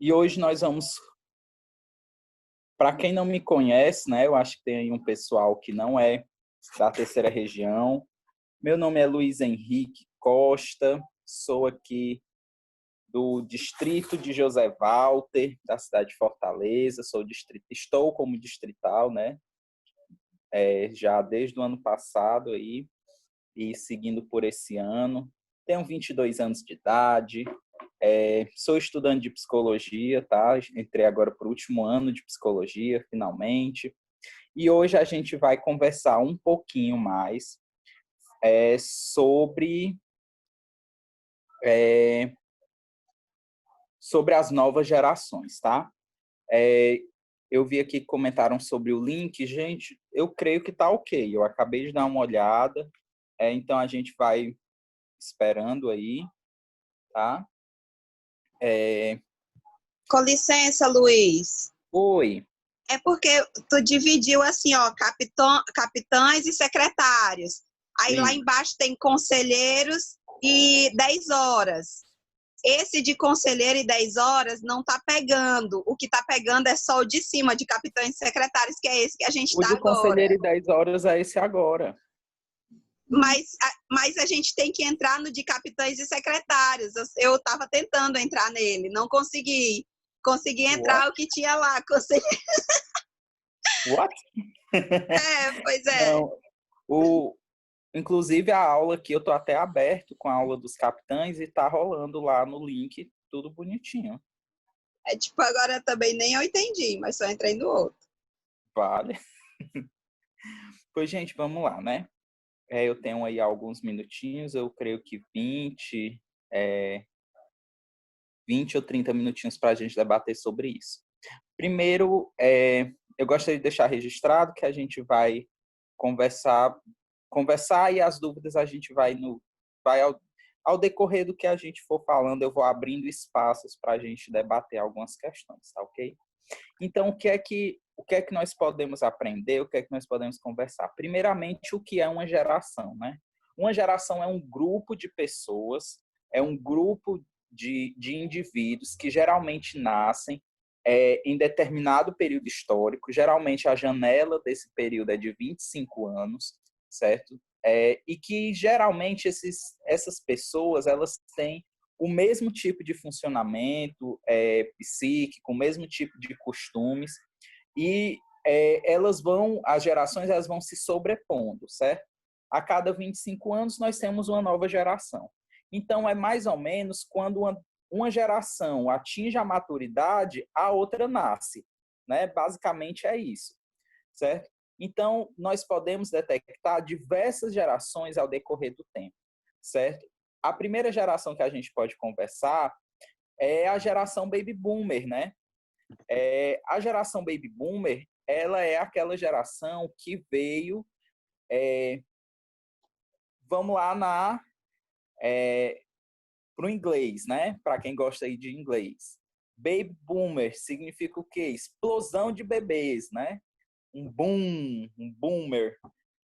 E hoje nós vamos, para quem não me conhece, né, eu acho que tem aí um pessoal que não é da terceira região. Meu nome é Luiz Henrique Costa, sou aqui do distrito de José Walter, da cidade de Fortaleza, estou como distrital, né, já desde o ano passado aí, e seguindo por esse ano. Tenho 22 anos de idade, sou estudante de psicologia, tá? Entrei agora para o último ano de psicologia, finalmente. E hoje a gente vai conversar um pouquinho mais sobre, sobre as novas gerações, tá? Eu vi aqui que comentaram sobre o link, gente, eu creio que tá ok. Eu acabei de dar uma olhada, então a gente vai esperando aí, tá? Com licença, Luiz. Oi. É porque tu dividiu assim, ó, capitães e secretários. Aí lá Sim. embaixo tem conselheiros e 10 horas. Esse de conselheiro e 10 horas não tá pegando. O que tá pegando é só o de cima, de capitães e secretários, que é esse que a gente O tá de agora. conselheiro e 10 horas é esse agora. Mas a gente tem que entrar no de capitães e secretários. Eu estava tentando entrar nele, não consegui. Consegui What? entrar o que tinha lá. Consegui... What? pois é. Não. Inclusive, a aula aqui, eu tô até aberto com a aula dos capitães e tá rolando lá no link, tudo bonitinho. Tipo, agora também nem eu entendi, mas só entrei no outro. Vale. Pois, gente, vamos lá, né? Eu tenho aí alguns minutinhos, eu creio que 20 ou 30 minutinhos para a gente debater sobre isso. Primeiro, eu gostaria de deixar registrado que a gente vai conversar e as dúvidas a gente vai ao decorrer do que a gente for falando, eu vou abrindo espaços para a gente debater algumas questões, tá ok? Então, o que é que nós podemos aprender, o que é que nós podemos conversar? Primeiramente, o que é uma geração, né? Uma geração é um grupo de pessoas, é um grupo de indivíduos que geralmente nascem em determinado período histórico, geralmente a janela desse período é de 25 anos, certo? E que geralmente essas pessoas elas têm o mesmo tipo de funcionamento psíquico, o mesmo tipo de costumes, e as gerações elas vão se sobrepondo, certo? A cada 25 anos nós temos uma nova geração. Então é mais ou menos quando uma geração atinge a maturidade, a outra nasce, né? Basicamente é isso, certo? Então nós podemos detectar diversas gerações ao decorrer do tempo, certo? A primeira geração que a gente pode conversar é a geração Baby Boomer, né? A geração Baby Boomer, ela é aquela geração que veio, vamos lá, para o inglês, né? Para quem gosta aí de inglês. Baby Boomer significa o quê? Explosão de bebês, né? Um boom, um boomer,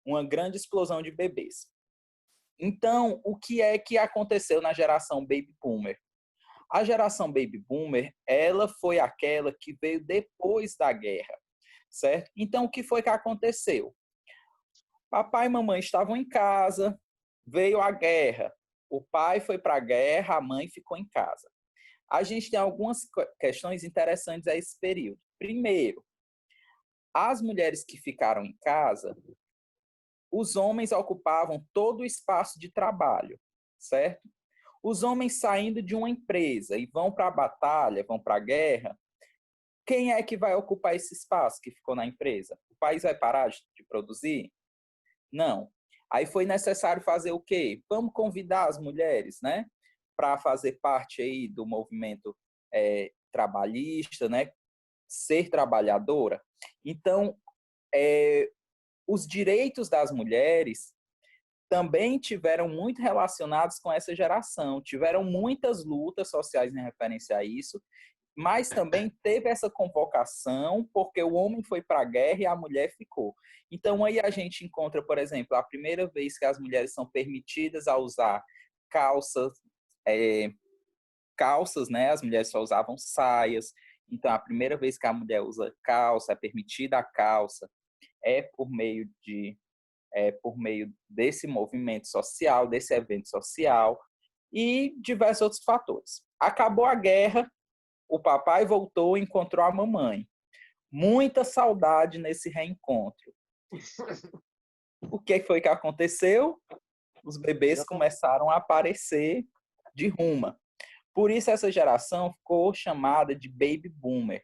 uma grande explosão de bebês. Então, o que é que aconteceu na geração Baby Boomer? A geração Baby Boomer, ela foi aquela que veio depois da guerra, certo? Então, o que foi que aconteceu? Papai e mamãe estavam em casa, veio a guerra. O pai foi para a guerra, a mãe ficou em casa. A gente tem algumas questões interessantes a esse período. Primeiro, as mulheres que ficaram em casa, os homens ocupavam todo o espaço de trabalho, certo? Os homens saindo de uma empresa e vão para a batalha, vão para a guerra, quem é que vai ocupar esse espaço que ficou na empresa? O país vai parar de produzir? Não. Aí foi necessário fazer o quê? Vamos convidar as mulheres, né, para fazer parte aí do movimento trabalhista, né, ser trabalhadora. Então, os direitos das mulheres também tiveram muito relacionados com essa geração. Tiveram muitas lutas sociais em referência a isso, mas também teve essa convocação porque o homem foi para a guerra e a mulher ficou. Então, aí a gente encontra, por exemplo, a primeira vez que as mulheres são permitidas a usar calças, calças, né? As mulheres só usavam saias. Então, a primeira vez que a mulher usa calça, é permitida a calça, é por meio desse movimento social, desse evento social e diversos outros fatores. Acabou a guerra, o papai voltou e encontrou a mamãe. Muita saudade nesse reencontro. O que foi que aconteceu? Os bebês começaram a aparecer de ruma. Por isso essa geração ficou chamada de Baby Boomer.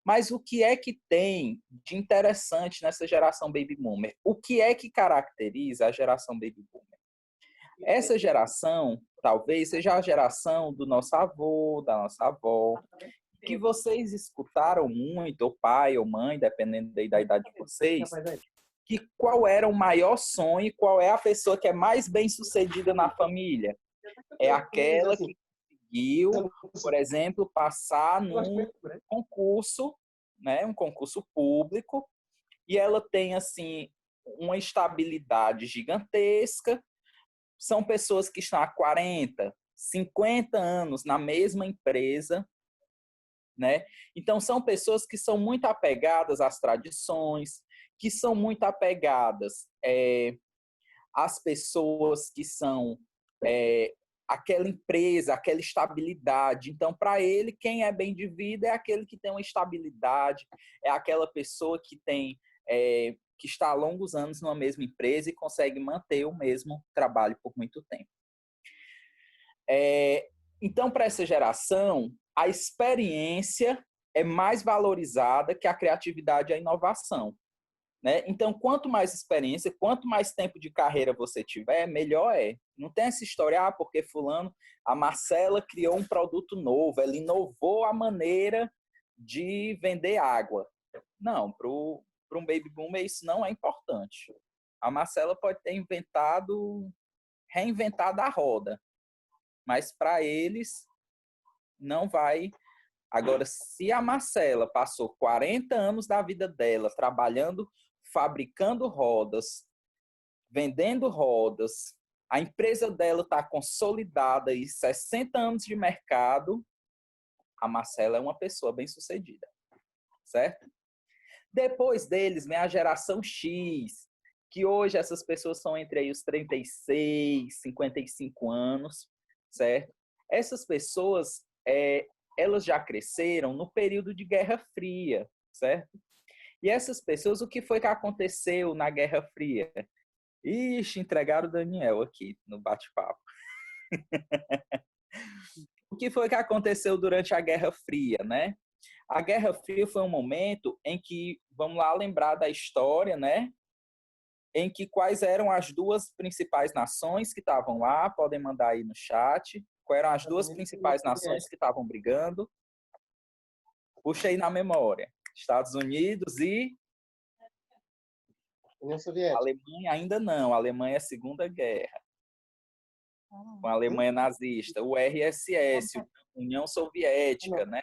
Mas o que é que tem de interessante nessa geração Baby Boomer? O que é que caracteriza a geração Baby Boomer? Essa geração, talvez, seja a geração do nosso avô, da nossa avó, que vocês escutaram muito, ou pai ou mãe, dependendo da idade de vocês, que qual era o maior sonho, qual é a pessoa que é mais bem-sucedida na família? É aquela que conseguiu, por exemplo, passar num concurso, né, um concurso público, e ela tem assim uma estabilidade gigantesca. São pessoas que estão há 40, 50 anos na mesma empresa, né? Então são pessoas que são muito apegadas às tradições, que são muito apegadas às pessoas que são aquela empresa, aquela estabilidade. Então, para ele, quem é bem de vida é aquele que tem uma estabilidade, é aquela pessoa que tem que está há longos anos numa mesma empresa e consegue manter o mesmo trabalho por muito tempo. Então, para essa geração, a experiência é mais valorizada que a criatividade e a inovação. Né? Então, quanto mais experiência, quanto mais tempo de carreira você tiver, melhor é. Não tem essa história, porque fulano, a Marcela criou um produto novo, ela inovou a maneira de vender água. Não, para um baby boomer isso não é importante. A Marcela pode ter reinventado a roda, mas para eles não vai. Agora, se a Marcela passou 40 anos da vida dela trabalhando, fabricando rodas, vendendo rodas, a empresa dela está consolidada e 60 anos de mercado, a Marcela é uma pessoa bem-sucedida, certo? Depois deles vem a geração X, que hoje essas pessoas são entre aí os 36, 55 anos, certo? Essas pessoas, elas já cresceram no período de Guerra Fria, certo? E essas pessoas, o que foi que aconteceu na Guerra Fria? Ixi, entregaram o Daniel aqui no bate-papo. O que foi que aconteceu durante a Guerra Fria, né? A Guerra Fria foi um momento em que, vamos lá lembrar da história, né? Em que quais eram as duas principais nações que estavam lá, podem mandar aí no chat. Quais eram as duas principais nações que estavam brigando? Puxa aí na memória. Estados Unidos e... União Soviética. A Alemanha ainda não. A Alemanha é a Segunda Guerra. Com a Alemanha nazista. O RSS, União Soviética, né?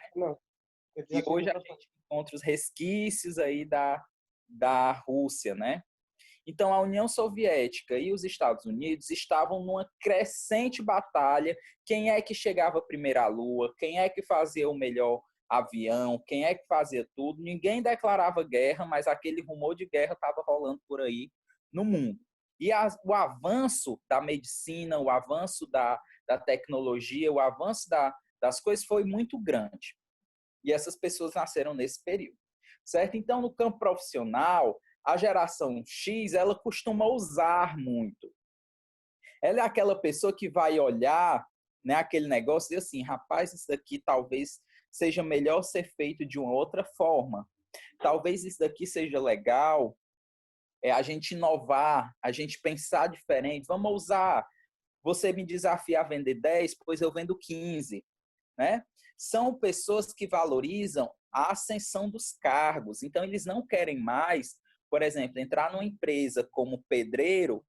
E hoje a gente encontra os resquícios aí da Rússia, né? Então, a União Soviética e os Estados Unidos estavam numa crescente batalha. Quem é que chegava primeiro à Lua? Quem é que fazia o melhor avião? Quem é que fazia tudo? Ninguém declarava guerra, mas aquele rumor de guerra estava rolando por aí no mundo. E o avanço da medicina, o avanço da tecnologia, o avanço das coisas foi muito grande. E essas pessoas nasceram nesse período, certo? Então, no campo profissional, a geração X, ela costuma usar muito. Ela é aquela pessoa que vai olhar, né, aquele negócio e dizer assim, rapaz, isso daqui talvez seja melhor ser feito de uma outra forma. Talvez isso daqui seja legal, a gente inovar, a gente pensar diferente. Vamos usar. Você me desafia a vender 10, pois eu vendo 15, né? São pessoas que valorizam a ascensão dos cargos. Então, eles não querem mais, por exemplo, entrar numa empresa como pedreiro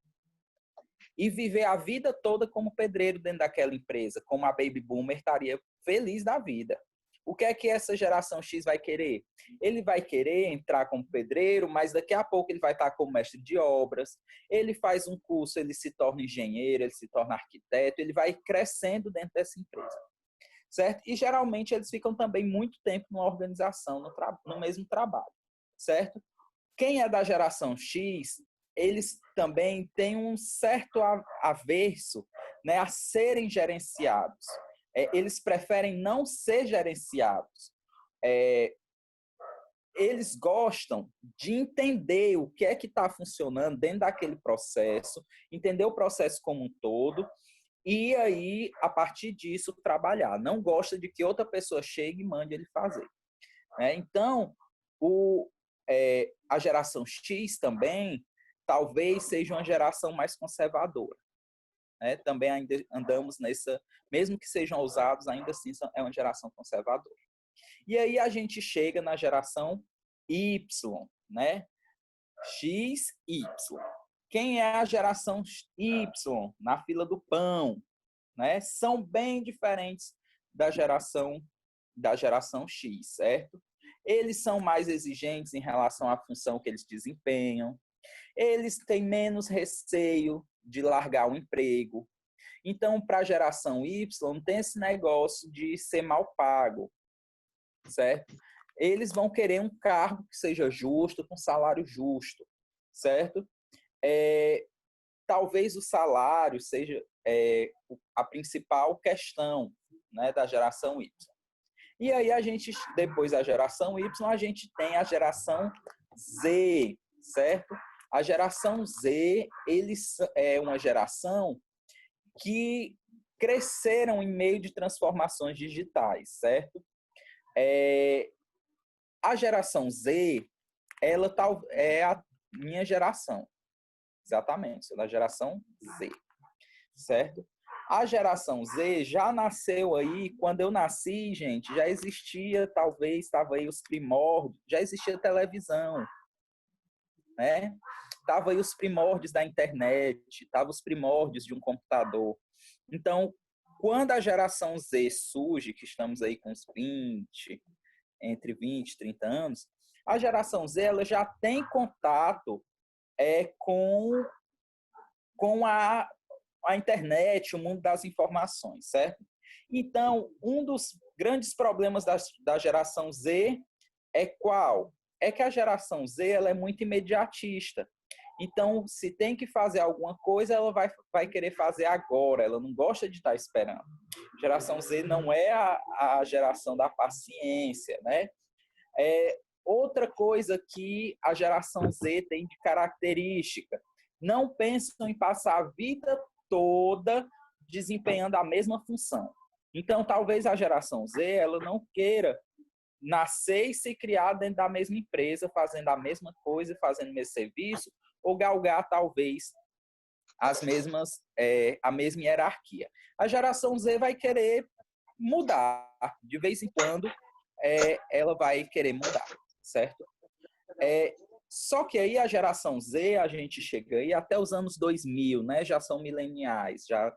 e viver a vida toda como pedreiro dentro daquela empresa, como a Baby Boomer estaria feliz da vida. O que é que essa geração X vai querer? Ele vai querer entrar como pedreiro, mas daqui a pouco ele vai estar como mestre de obras, ele faz um curso, ele se torna engenheiro, ele se torna arquiteto, ele vai crescendo dentro dessa empresa. certo? E geralmente eles ficam também muito tempo numa organização, no mesmo trabalho, certo? Quem é da geração X, eles também têm um certo averso, né, a serem gerenciados. Eles preferem não ser gerenciados. Eles gostam de entender o que é que está funcionando dentro daquele processo, entender o processo como um todo, e aí, a partir disso, trabalhar. Não gosta de que outra pessoa chegue e mande ele fazer. Então, a geração X também talvez seja uma geração mais conservadora. Também ainda andamos nessa, mesmo que sejam ousados, ainda assim é uma geração conservadora. E aí a gente chega na geração Y, né? X, Y. Quem é a geração Y na fila do pão? Né? São bem diferentes da geração X, certo? Eles são mais exigentes em relação à função que eles desempenham. Eles têm menos receio de largar o emprego. Então, para a geração Y, tem esse negócio de ser mal pago, certo? Eles vão querer um cargo que seja justo, com salário justo, certo? Talvez o salário seja a principal questão, né, da geração Y. E aí depois da geração Y, a gente tem a geração Z, certo? A geração Z, é uma geração que cresceram em meio de transformações digitais, certo? A geração Z, ela é a minha geração. Exatamente, sou da geração Z, certo? A geração Z já nasceu aí, quando eu nasci, gente, já existia, talvez, estava aí os primórdios, já existia televisão, né? Estava aí os primórdios da internet, estava os primórdios de um computador. Então, quando a geração Z surge, que estamos aí com uns entre 20 e 30 anos, a geração Z ela já tem contato com a internet, o mundo das informações, certo? Então, um dos grandes problemas da geração Z é qual? É que a geração Z ela é muito imediatista. Então, se tem que fazer alguma coisa, ela vai querer fazer agora, ela não gosta de estar esperando. A geração Z não é a geração da paciência, né? Outra coisa que a geração Z tem de característica, não pensam em passar a vida toda desempenhando a mesma função. Então, talvez a geração Z ela não queira nascer e se criar dentro da mesma empresa, fazendo a mesma coisa, fazendo o mesmo serviço, ou galgar, talvez, a mesma hierarquia. A geração Z vai querer mudar. De vez em quando, ela vai querer mudar, certo? Só que aí a geração Z, a gente chega aí até os anos 2000, né? Já são mileniais, já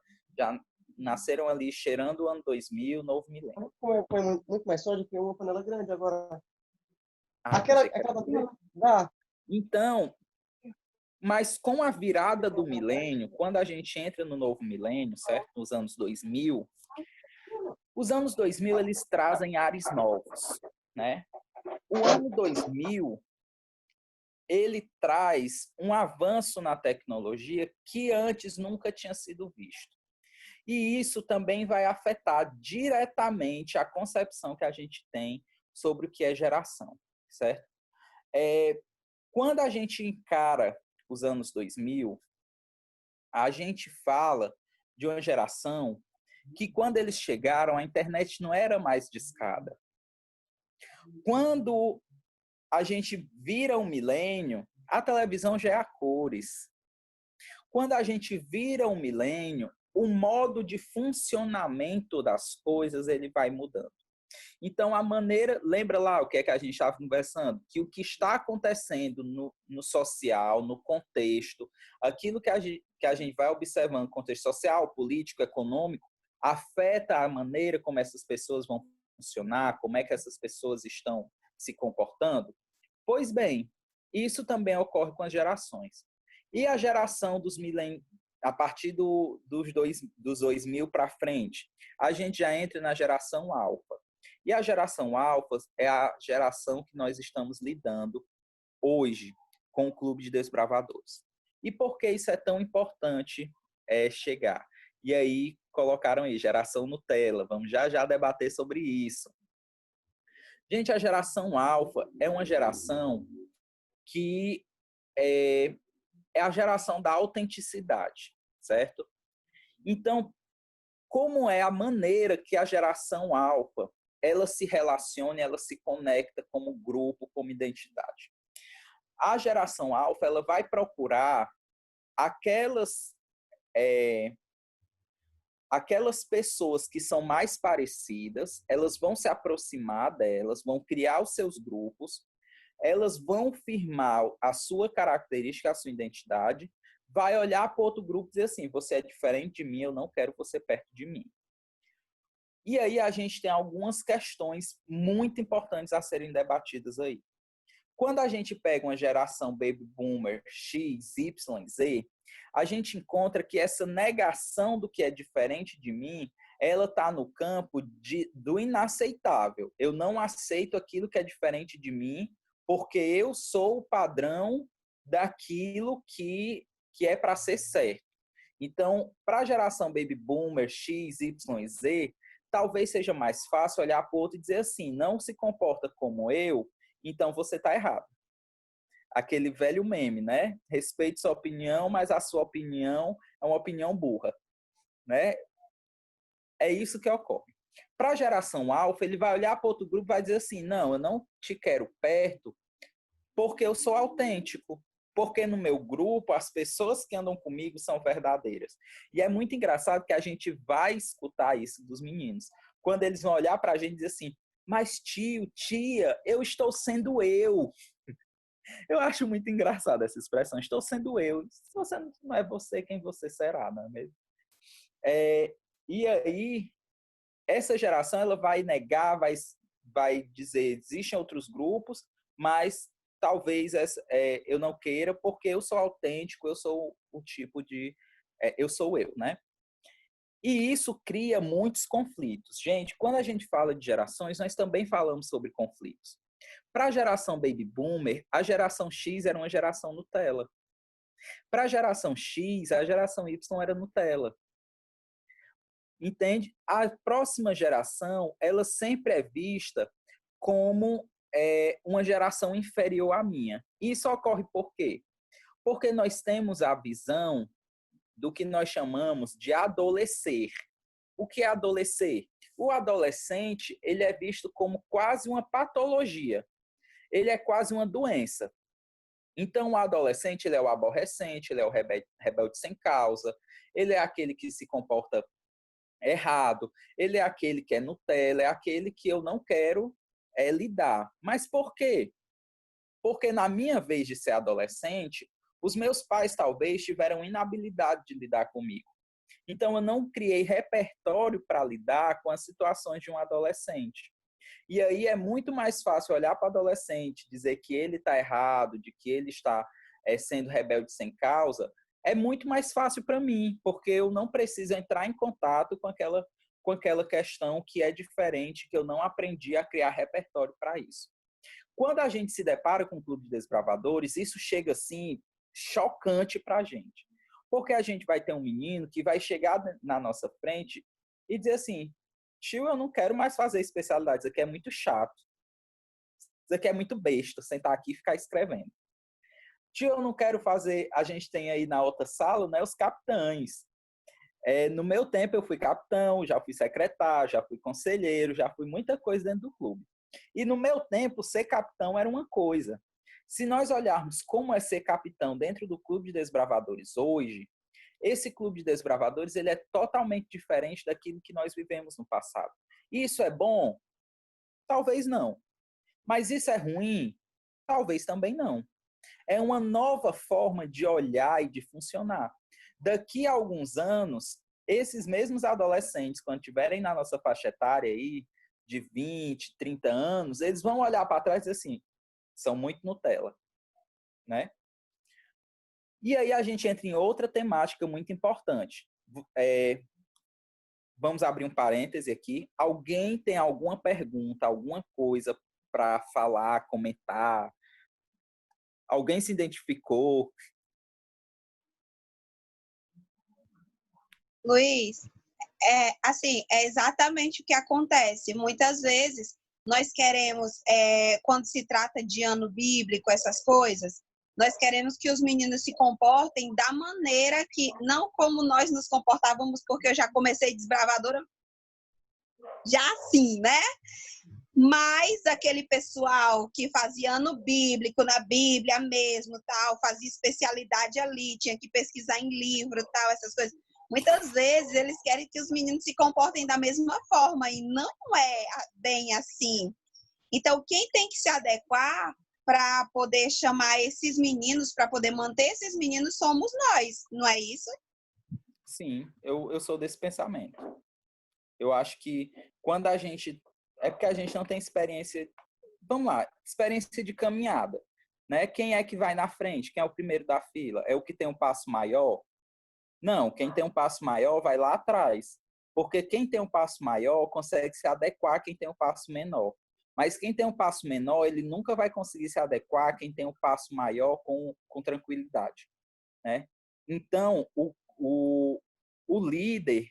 nasceram ali cheirando o ano 2000, novo milênio. Põe muito mais soja que uma panela grande agora. Aquela dá. Então, mas com a virada do milênio, quando a gente entra no novo milênio, certo? Nos anos 2000, os anos 2000 eles trazem ares novos, né? O ano 2000 ele traz um avanço na tecnologia que antes nunca tinha sido visto. E isso também vai afetar diretamente a concepção que a gente tem sobre o que é geração, certo? Quando a gente encara os anos 2000, a gente fala de uma geração que, quando eles chegaram, a internet não era mais discada. Quando a gente vira um milênio, a televisão já é a cores. Quando a gente vira um milênio, o modo de funcionamento das coisas ele vai mudando. Então, a maneira... Lembra lá o que é que a gente estava conversando? Que o que está acontecendo no social, no contexto, aquilo que a gente vai observando no contexto social, político, econômico, afeta a maneira como essas pessoas vão funcionar, como é que essas pessoas estão se comportando? Pois bem, isso também ocorre com as gerações. E a geração dos a partir dos 2000 para frente, a gente já entra na geração alfa. E a geração alfa é a geração que nós estamos lidando hoje com o Clube de Desbravadores. E por que isso é tão importante chegar? E aí colocaram aí, geração Nutella. Vamos já debater sobre isso. Gente, a geração alfa é uma geração que é a geração da autenticidade, certo? Então, como é a maneira que a geração alfa ela se relaciona, ela se conecta como grupo, como identidade? A geração alfa ela vai procurar aquelas pessoas que são mais parecidas, elas vão se aproximar delas, vão criar os seus grupos, elas vão firmar a sua característica, a sua identidade, vai olhar para outro grupo e dizer assim, você é diferente de mim, eu não quero você perto de mim. E aí a gente tem algumas questões muito importantes a serem debatidas aí. Quando a gente pega uma geração Baby Boomer X, Y, Z, a gente encontra que essa negação do que é diferente de mim, ela está no campo do inaceitável. Eu não aceito aquilo que é diferente de mim, porque eu sou o padrão daquilo que é para ser certo. Então, para a geração Baby Boomer X, Y, Z, talvez seja mais fácil olhar para o outro e dizer assim, não se comporta como eu, então você está errado. Aquele velho meme, né? Respeite sua opinião, mas a sua opinião é uma opinião burra, né? É isso que ocorre. Para a geração alfa, ele vai olhar para outro grupo e vai dizer assim, não, eu não te quero perto porque eu sou autêntico, porque no meu grupo as pessoas que andam comigo são verdadeiras. E é muito engraçado que a gente vai escutar isso dos meninos, quando eles vão olhar para a gente e dizer assim, mas tio, tia, eu estou sendo eu. Eu acho muito engraçada essa expressão, estou sendo eu. Se você não é você, quem você será, não é mesmo? E aí, essa geração ela vai negar, vai dizer, existem outros grupos, mas talvez eu não queira, porque eu sou autêntico, eu sou o tipo de... eu sou eu, né? E isso cria muitos conflitos. Gente, quando a gente fala de gerações, nós também falamos sobre conflitos. Para a geração Baby Boomer, a geração X era uma geração Nutella. Para a geração X, a geração Y era Nutella. Entende? A próxima geração, ela sempre é vista como uma geração inferior à minha. Isso ocorre por quê? Porque nós temos a visão do que nós chamamos de adolescer. O que é adolescer? O adolescente, ele é visto como quase uma patologia. Ele é quase uma doença. Então, o adolescente, ele é o aborrecente, ele é o rebelde sem causa, ele é aquele que se comporta errado, ele é aquele que é Nutella, é aquele que eu não quero lidar. Mas por quê? Porque na minha vez de ser adolescente, os meus pais talvez tiveram inabilidade de lidar comigo. Então, eu não criei repertório para lidar com as situações de um adolescente. E aí é muito mais fácil olhar para o adolescente, dizer que ele está errado, de que ele está sendo rebelde sem causa, é muito mais fácil para mim, porque eu não preciso entrar em contato com aquela questão que é diferente, que eu não aprendi a criar repertório para isso. Quando a gente se depara com o Clube de Desbravadores, isso chega assim, chocante para a gente. Porque a gente vai ter um menino que vai chegar na nossa frente e dizer assim, tio, eu não quero mais fazer especialidade, isso aqui é muito chato. Isso aqui é muito besta, sentar aqui e ficar escrevendo. Tio, eu não quero fazer... A gente tem aí na outra sala, né, os capitães. No meu tempo, eu fui capitão, já fui secretário, já fui conselheiro, já fui muita coisa dentro do clube. E no meu tempo, ser capitão era uma coisa. Se nós olharmos como é ser capitão dentro do Clube de Desbravadores hoje, esse Clube de Desbravadores ele é totalmente diferente daquilo que nós vivemos no passado. Isso é bom? Talvez não. Mas isso é ruim? Talvez também não. É uma nova forma de olhar e de funcionar. Daqui a alguns anos, esses mesmos adolescentes, quando estiverem na nossa faixa etária aí, de 20, 30 anos, eles vão olhar para trás e dizer assim, são muito Nutella, né? E aí a gente entra em outra temática muito importante. Vamos abrir um parêntese aqui. Alguém tem alguma pergunta, alguma coisa para falar, comentar? Alguém se identificou? Luiz, assim, é exatamente o que acontece. Muitas vezes nós queremos, quando se trata de ano bíblico, essas coisas, nós queremos que os meninos se comportem da maneira que, não como nós nos comportávamos, porque eu já comecei desbravadora, já assim, né? Mas aquele pessoal que fazia ano bíblico, na Bíblia mesmo, tal, fazia especialidade ali, tinha que pesquisar em livro, tal, essas coisas. Muitas vezes eles querem que os meninos se comportem da mesma forma e não é bem assim. Então, quem tem que se adequar para poder chamar esses meninos, para poder manter esses meninos, somos nós, não é isso? Sim, eu sou desse pensamento. Eu acho que quando a gente... É porque a gente não tem experiência... Vamos lá, experiência de caminhada. Né? Quem é que vai na frente? Quem é o primeiro da fila? É o que tem um passo maior? Não, quem tem um passo maior vai lá atrás. Porque quem tem um passo maior consegue se adequar a quem tem um passo menor. Mas quem tem um passo menor, ele nunca vai conseguir se adequar a quem tem um passo maior com tranquilidade. Né? Então, o líder,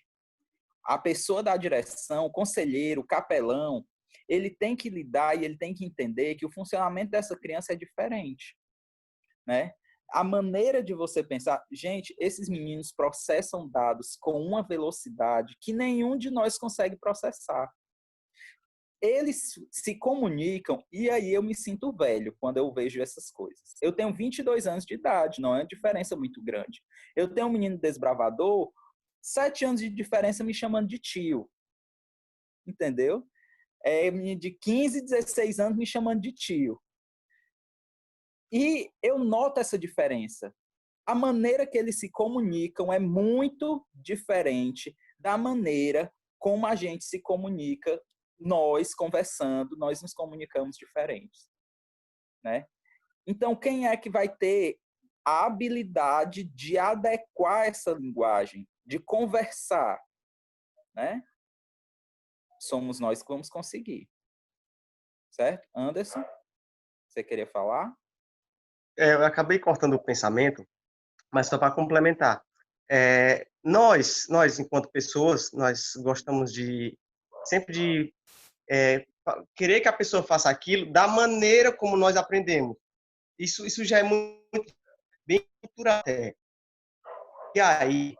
a pessoa da direção, o conselheiro, o capelão, ele tem que lidar e ele tem que entender que o funcionamento dessa criança é diferente, né? A maneira de você pensar... Gente, esses meninos processam dados com uma velocidade que nenhum de nós consegue processar. Eles se comunicam, e aí eu me sinto velho quando eu vejo essas coisas. Eu tenho 22 anos de idade, não é uma diferença muito grande. Eu tenho um menino desbravador, 7 anos de diferença me chamando de tio. Entendeu? Menino de 15, 16 anos me chamando de tio. E eu noto essa diferença. A maneira que eles se comunicam é muito diferente da maneira como a gente se comunica. Nós, conversando, nós nos comunicamos diferentes, né? Então, quem é que vai ter a habilidade de adequar essa linguagem, de conversar, né? Somos nós que vamos conseguir. Certo? Anderson, você queria falar? Eu acabei cortando o pensamento, mas só para complementar. Nós, enquanto pessoas, nós gostamos de sempre de querer que a pessoa faça aquilo da maneira como nós aprendemos. Isso já é muito bem cultural até. E aí,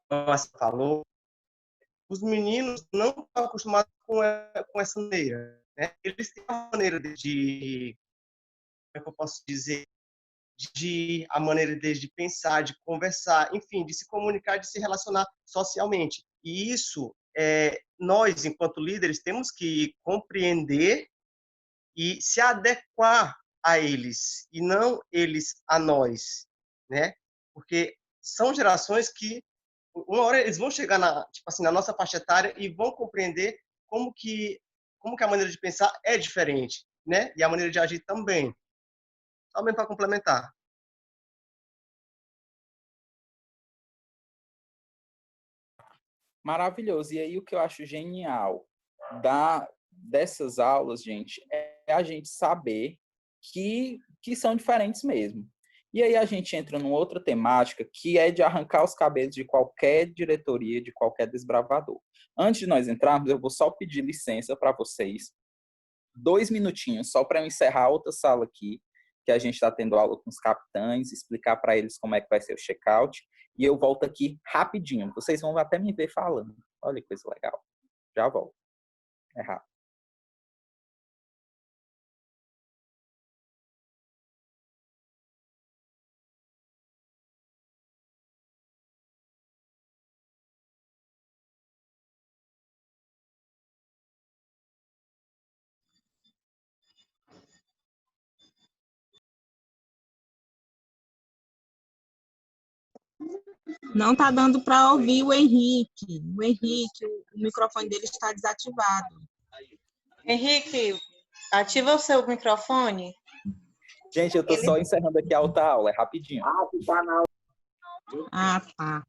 como você falou, os meninos não estão acostumados com essa maneira, né? Eles têm uma maneira como é que eu posso dizer, a maneira deles de pensar, de conversar, enfim, de se comunicar, de se relacionar socialmente. E isso, nós, enquanto líderes, temos que compreender e se adequar a eles, e não eles a nós, né? Porque são gerações que, uma hora, eles vão chegar tipo assim, na nossa faixa etária e vão compreender como que a maneira de pensar é diferente, né? E a maneira de agir também. Só mesmo para complementar. Maravilhoso. E aí o que eu acho genial dessas aulas, gente, é a gente saber que são diferentes mesmo. E aí a gente entra numa outra temática que é de arrancar os cabelos de qualquer diretoria, de qualquer desbravador. Antes de nós entrarmos, eu vou só pedir licença para vocês, 2 minutinhos, só para eu encerrar outra sala aqui, que a gente está tendo aula com os capitães, explicar para eles como é que vai ser o check-out, e eu volto aqui rapidinho. Vocês vão até me ver falando. Olha que coisa legal. Já volto. É rápido. Não está dando para ouvir o Henrique. O microfone dele está desativado. Henrique, ativa o seu microfone. Gente, eu tô Ele- só encerrando aqui a outra aula, é rapidinho. Ah, tá.